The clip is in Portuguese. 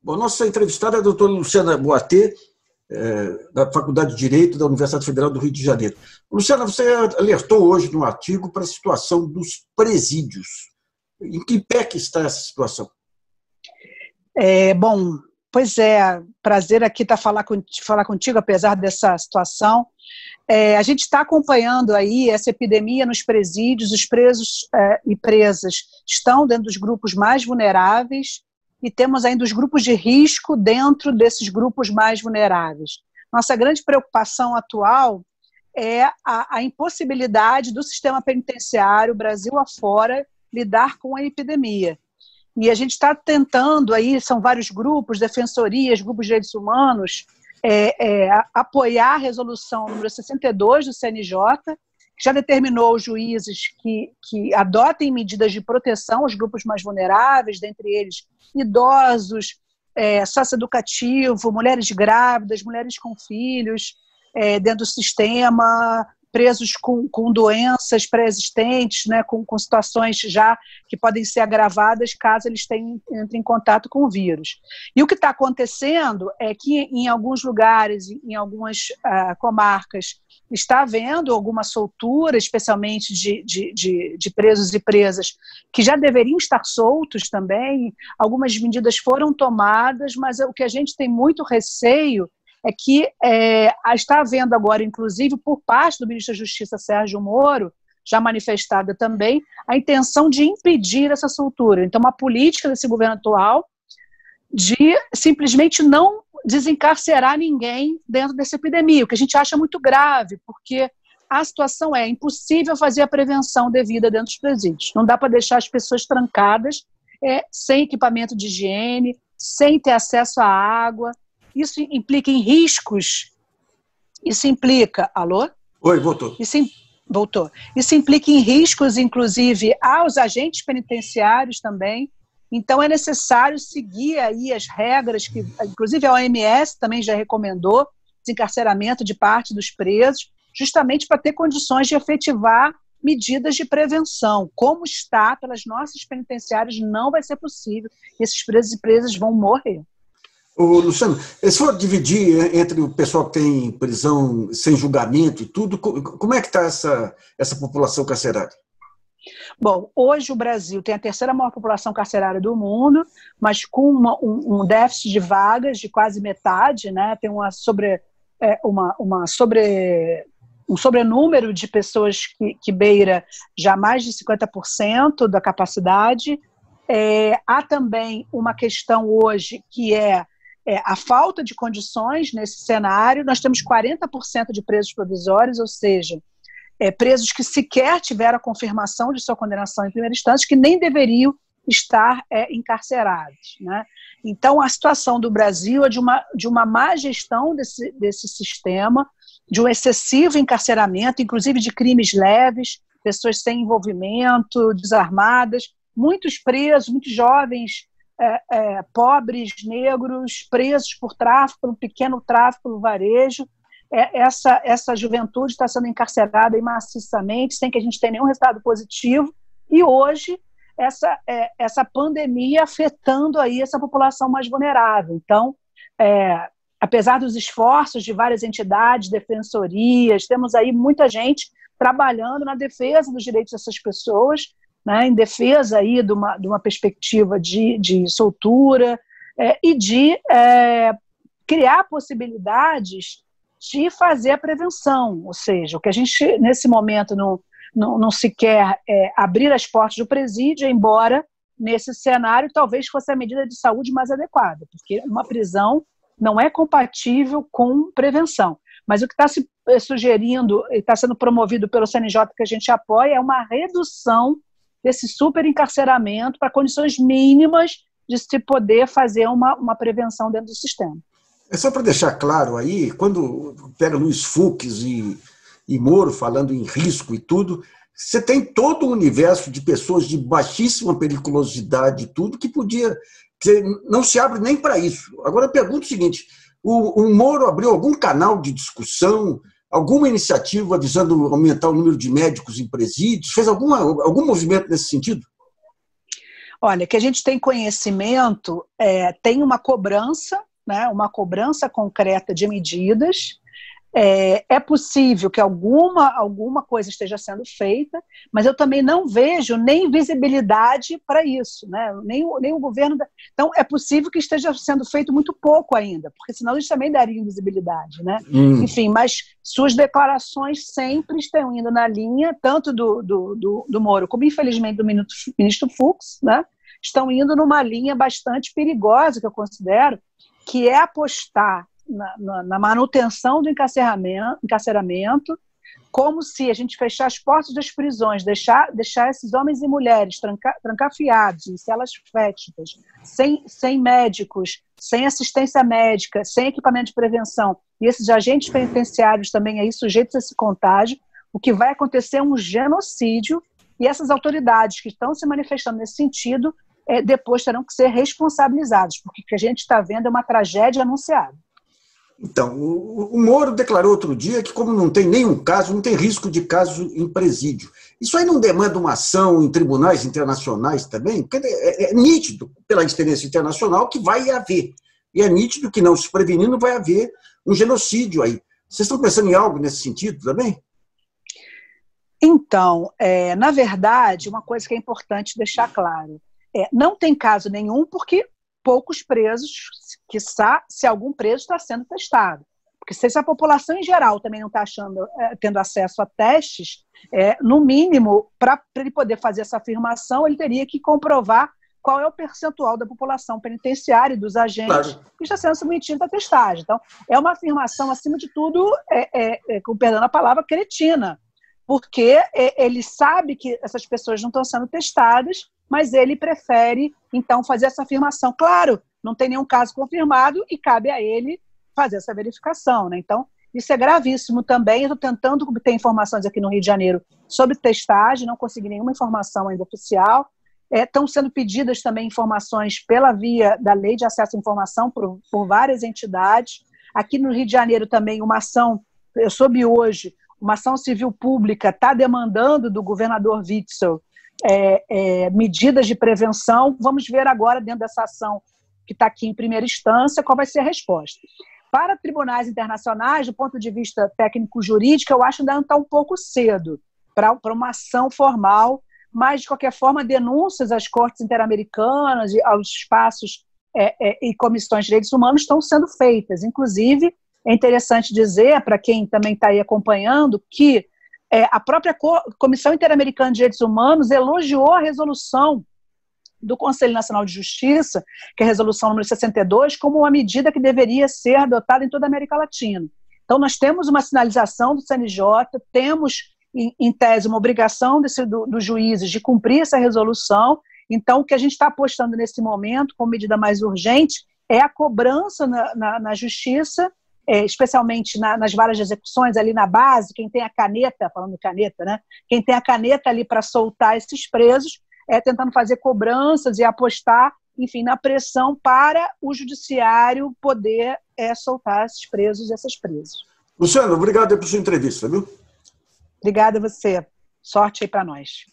Bom, nossa entrevistada é a doutora Luciana Boatê, da Faculdade de Direito da Universidade Federal do Rio de Janeiro. Luciana, você alertou hoje no artigo para a situação dos presídios. Em que pé que está essa situação? Bom, pois é, prazer aqui falar contigo, apesar dessa situação. A gente está acompanhando aí essa epidemia nos presídios, os presos e presas estão dentro dos grupos mais vulneráveis e temos ainda os grupos de risco dentro desses grupos mais vulneráveis. Nossa grande preocupação atual é a impossibilidade do sistema penitenciário, Brasil afora, lidar com a epidemia. E a gente está tentando aí, são vários grupos, defensorias, grupos de direitos humanos, apoiar a resolução número 62 do CNJ, que já determinou os juízes que adotem medidas de proteção aos grupos mais vulneráveis, dentre eles idosos, socioeducativo, mulheres grávidas, mulheres com filhos, dentro do sistema, presos com doenças pré-existentes, né, com situações já que podem ser agravadas caso eles entrem em contato com o vírus. E o que está acontecendo é que em alguns lugares, em algumas comarcas, está havendo alguma soltura, especialmente de presos e presas que já deveriam estar soltos também. Algumas medidas foram tomadas, mas o que a gente tem muito receio é que está havendo agora, inclusive, por parte do ministro da Justiça, Sérgio Moro, já manifestada também, a intenção de impedir essa soltura. Então, uma política desse governo atual de simplesmente não desencarcerar ninguém dentro dessa epidemia, o que a gente acha muito grave, porque a situação é impossível fazer a prevenção devida dentro dos presídios. Não dá para deixar as pessoas trancadas, sem equipamento de higiene, sem ter acesso à água. Isso implica em riscos, isso implica... Alô? Oi, voltou. Voltou. Isso implica em riscos, inclusive, aos agentes penitenciários também. Então, é necessário seguir aí as regras, que, inclusive, a OMS também já recomendou desencarceramento de parte dos presos, justamente para ter condições de efetivar medidas de prevenção. Como está pelas nossas penitenciárias, não vai ser possível. Esses presos e presas vão morrer. Luciano, se for dividir entre o pessoal que tem prisão sem julgamento e tudo, como é que está essa população carcerária? Bom, hoje o Brasil tem a terceira maior população carcerária do mundo, mas com um déficit de vagas de quase metade, né? Tem um sobrenúmero de pessoas que beira já mais de 50% da capacidade. Há também uma questão hoje que é a falta de condições nesse cenário. Nós temos 40% de presos provisórios, ou seja, presos que sequer tiveram a confirmação de sua condenação em primeira instância, que nem deveriam estar encarcerados, né? Então, a situação do Brasil é de uma má gestão desse sistema, de um excessivo encarceramento, inclusive de crimes leves, pessoas sem envolvimento, desarmadas, muitos presos, muitos jovens pobres, negros, presos por tráfico, pelo pequeno tráfico no varejo. Essa juventude está sendo encarcerada maciçamente, sem que a gente tenha nenhum resultado positivo, e hoje essa pandemia afetando aí essa população mais vulnerável. Então, apesar dos esforços de várias entidades, defensorias, temos aí muita gente trabalhando na defesa dos direitos dessas pessoas, né, em defesa aí de uma perspectiva de soltura e de criar possibilidades de fazer a prevenção, ou seja, o que a gente, nesse momento, não se quer abrir as portas do presídio, embora, nesse cenário, talvez fosse a medida de saúde mais adequada, porque uma prisão não é compatível com prevenção. Mas o que está se sugerindo, está sendo promovido pelo CNJ, que a gente apoia, é uma redução desse superencarceramento para condições mínimas de se poder fazer uma prevenção dentro do sistema. Só para deixar claro aí, quando pega Luiz Fux e Moro falando em risco e tudo, você tem todo um universo de pessoas de baixíssima periculosidade e tudo que não se abre nem para isso. Agora eu pergunto o seguinte, o Moro abriu algum canal de discussão, alguma iniciativa visando aumentar o número de médicos em presídios? Fez algum movimento nesse sentido? Olha, que a gente tem conhecimento, tem uma cobrança, né, uma cobrança concreta de medidas. É possível que alguma coisa esteja sendo feita, mas eu também não vejo nem visibilidade para isso, né? Nem o governo. Então, é possível que esteja sendo feito muito pouco ainda, porque senão eles também dariam visibilidade, né? Enfim, mas suas declarações sempre estão indo na linha, tanto do Moro, como infelizmente do ministro Fux, né? Estão indo numa linha bastante perigosa, que eu considero, que é apostar na manutenção do encarceramento, como se a gente fechar as portas das prisões, deixar esses homens e mulheres trancafiados em celas fétidas, sem médicos, sem assistência médica, sem equipamento de prevenção, e esses agentes penitenciários também aí sujeitos a esse contágio, o que vai acontecer é um genocídio, e essas autoridades que estão se manifestando nesse sentido, depois terão que ser responsabilizadas, porque o que a gente está vendo é uma tragédia anunciada. Então, o Moro declarou outro dia que, como não tem nenhum caso, não tem risco de caso em presídio. Isso aí não demanda uma ação em tribunais internacionais também? Porque é nítido, pela experiência internacional, que vai haver. E é nítido que, não se prevenindo, vai haver um genocídio aí. Vocês estão pensando em algo nesse sentido também? Então, na verdade, uma coisa que é importante deixar claro, não tem caso nenhum porque poucos presos, quiçá, se algum preso está sendo testado. Porque se a população em geral também não está tendo acesso a testes, no mínimo, para ele poder fazer essa afirmação, ele teria que comprovar qual é o percentual da população penitenciária e dos agentes que está sendo submetido à testagem. Então, é uma afirmação, acima de tudo, com perdão a palavra, cretina, porque ele sabe que essas pessoas não estão sendo testadas, mas ele prefere, então, fazer essa afirmação. Claro, não tem nenhum caso confirmado e cabe a ele fazer essa verificação, né? Então, isso é gravíssimo também. Eu estou tentando obter informações aqui no Rio de Janeiro sobre testagem, não consegui nenhuma informação ainda oficial. Estão sendo pedidas também informações pela via da Lei de Acesso à Informação por várias entidades. Aqui no Rio de Janeiro também uma ação, eu soube hoje, uma ação civil pública está demandando do governador Witzel medidas de prevenção. Vamos ver agora, dentro dessa ação que está aqui em primeira instância, qual vai ser a resposta. Para tribunais internacionais, do ponto de vista técnico-jurídico, eu acho que ainda está um pouco cedo para uma ação formal, mas, de qualquer forma, denúncias às cortes interamericanas, aos espaços e comissões de direitos humanos estão sendo feitas. Inclusive, é interessante dizer, para quem também está aí acompanhando, que a própria Comissão Interamericana de Direitos Humanos elogiou a resolução do Conselho Nacional de Justiça, que é a resolução número 62, como uma medida que deveria ser adotada em toda a América Latina. Então, nós temos uma sinalização do CNJ, temos, em tese, uma obrigação dos juízes de cumprir essa resolução. Então, o que a gente está apostando nesse momento, como medida mais urgente, é a cobrança na Justiça, especialmente nas varas de execuções, ali na base, quem tem a caneta, falando caneta, né? Quem tem a caneta ali para soltar esses presos, tentando fazer cobranças e apostar, enfim, na pressão para o judiciário poder soltar esses presos e essas presas. Luciano, obrigado por sua entrevista, viu? Obrigada a você. Sorte aí para nós.